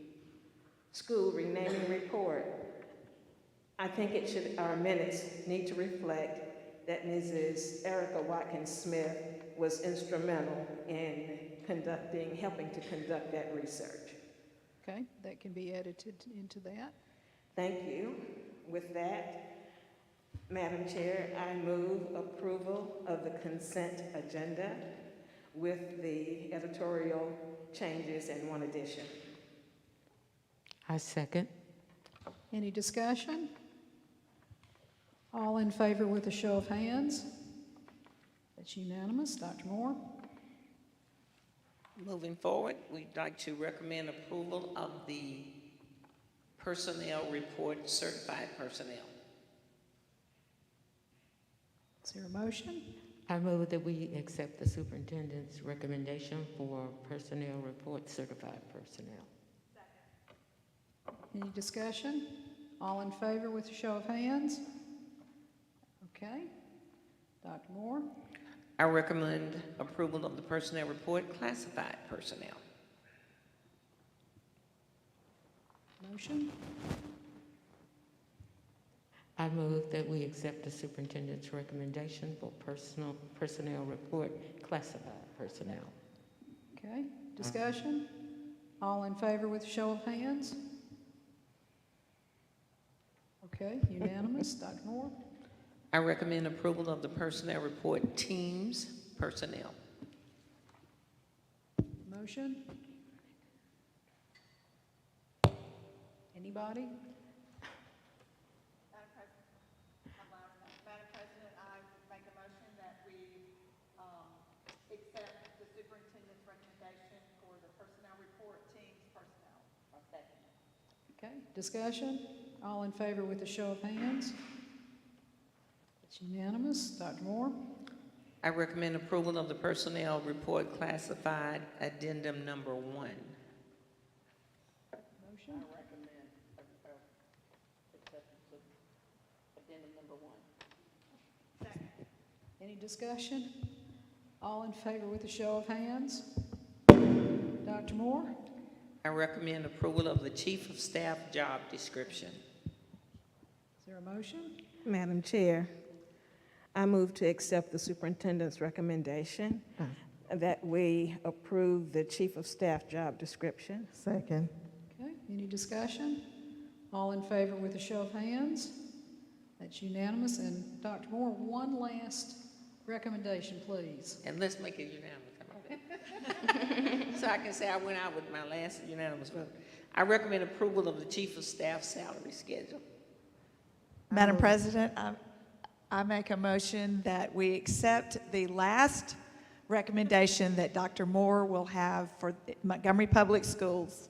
school renaming report, I think our minutes need to reflect that Mrs. Erica Watkins-Smith was instrumental in helping to conduct that research. Okay, that can be edited into that. Thank you. With that, Madam Chair, I move approval of the consent agenda with the editorial changes and one addition. I second. Any discussion? All in favor with a show of hands? That's unanimous. Dr. Moore? Moving forward, we'd like to recommend approval of the personnel report, certified personnel. Is there a motion? I move that we accept the superintendent's recommendation for personnel report, certified personnel. Any discussion? All in favor with a show of hands? Okay. Dr. Moore? I recommend approval of the personnel report, classified personnel. Motion? I move that we accept the superintendent's recommendation for personnel report, classified personnel. Okay. Discussion? All in favor with a show of hands? Okay. Unanimous. Dr. Moore? I recommend approval of the personnel report, teams personnel. Motion? Anybody? Madam President, I make a motion that we accept the superintendent's recommendation for the personnel report, teams personnel. I'll second it. Okay. Discussion? All in favor with a show of hands? It's unanimous. Dr. Moore? I recommend approval of the personnel report, classified addendum number 1. Motion? I recommend acceptance of addendum number 1. Second. Any discussion? All in favor with a show of hands? Dr. Moore? I recommend approval of the chief of staff job description. Is there a motion? Madam Chair, I move to accept the superintendent's recommendation that we approve the chief of staff job description. Second. Okay. Any discussion? All in favor with a show of hands? That's unanimous. And Dr. Moore, one last recommendation, please. And let's make it unanimous. How about that? So I can say I went out with my last unanimous vote. I recommend approval of the chief of staff salary schedule. Madam President, I make a motion that we accept the last recommendation that Dr. Moore will have for Montgomery Public Schools,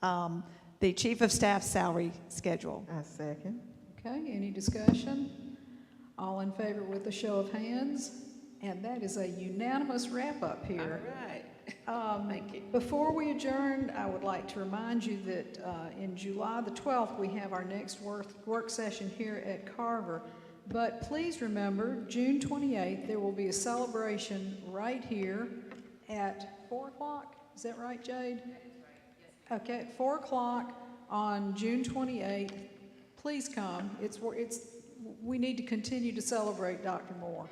the Chief of Staff salary schedule. I second. Okay. Any discussion? All in favor with a show of hands? And that is a unanimous wrap-up here. All right. Thank you. Before we adjourn, I would like to remind you that in July the 12th, we have our next work session here at Carver. But please remember, June 28th, there will be a celebration right here at 4 o'clock. Is that right, Jade? Okay, at 4 o'clock on June 28th, please come. We need to continue to celebrate Dr. Moore.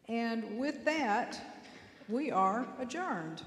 And with that, we are adjourned.